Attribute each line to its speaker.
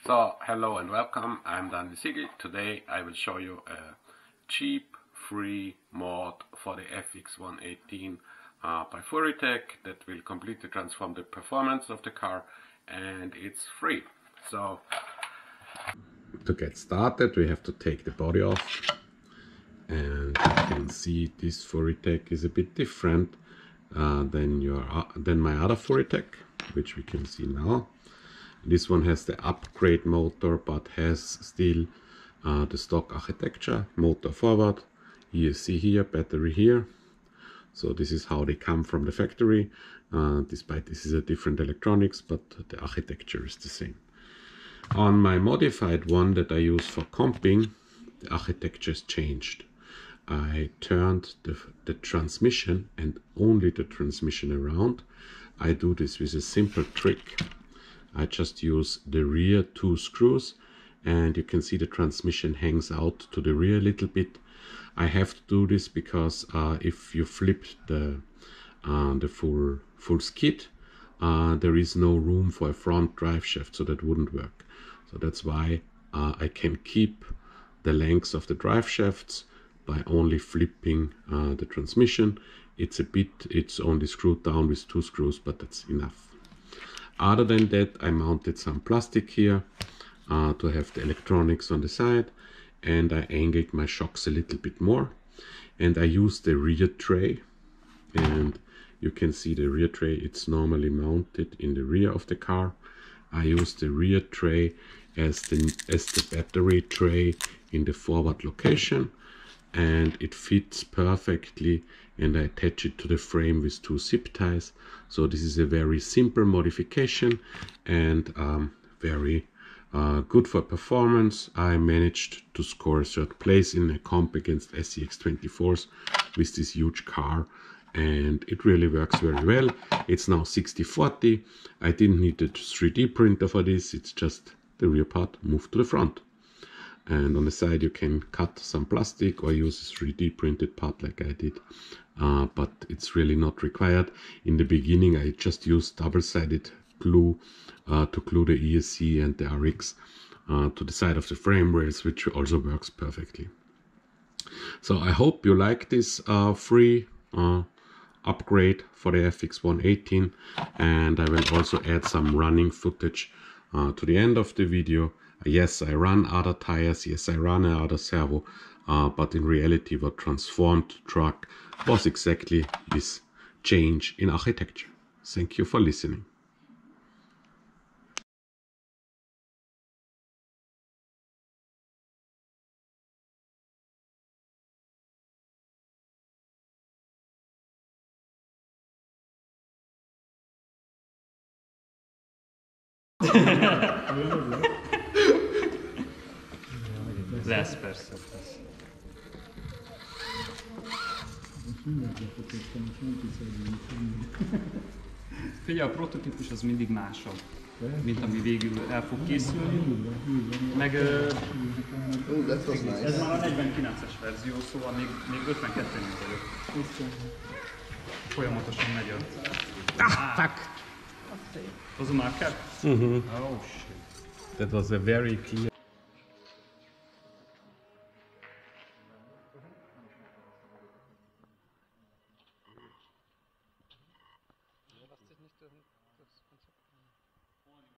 Speaker 1: So, hello and welcome, I'm Dan Sigel. Today I will show you a cheap, free mod for the FX118 by Furitek that will completely transform the performance of the car, and it's free. So, to get started we have to take the body off, and you can see this Furitek is a bit different than my other Furitek, which we can see now. This one has the upgrade motor, but has still the stock architecture, motor forward, ESC here, battery here. So this is how they come from the factory, despite this is a different electronics, but the architecture is the same. On my modified one that I use for comping, the architecture has changed. I turned the transmission and only the transmission around. I do this with a simple trick. I just use the rear two screws, and you can see the transmission hangs out to the rear a little bit. I have to do this because if you flip the full skid, there is no room for a front drive shaft, so that wouldn't work. So that's why I can keep the lengths of the drive shafts by only flipping the transmission. It's only screwed down with two screws, but that's enough. Other than that, I mounted some plastic here to have the electronics on the side, and I angled my shocks a little bit more, and I used the rear tray, and you can see the rear tray, it's normally mounted in the rear of the car. I used the rear tray as the battery tray in the forward location, and it fits perfectly, and I attach it to the frame with two zip ties. So this is a very simple modification and very good for performance. I managed to score a third place in a comp against SCX24s with this huge car, and it really works very well. It's now 60/40. I didn't need a 3D printer for this, it's just the rear part moved to the front. And on the side you can cut some plastic or use a 3D printed part like I did, but it's really not required. In the beginning I just used double-sided glue to glue the ESC and the RX to the side of the frame rails, which also works perfectly. So I hope you like this free upgrade for the FX118, and I will also add some running footage to the end of the video. Yes, I run other tires, yes, I run another servo, but in reality what transformed the truck was exactly this change in architecture. Thank you for listening.
Speaker 2: Lesz persze. Figyelj, a prototípus az mindig másabb, mint ami végül el fog készülni. Meg ez már a 49-es verzió, szóval még 52-nél vagyok. Folyamatosan megy a...
Speaker 3: Fuck!
Speaker 2: Was a marker?
Speaker 3: Mm-hmm.
Speaker 2: Oh shit.
Speaker 3: That was a very clear.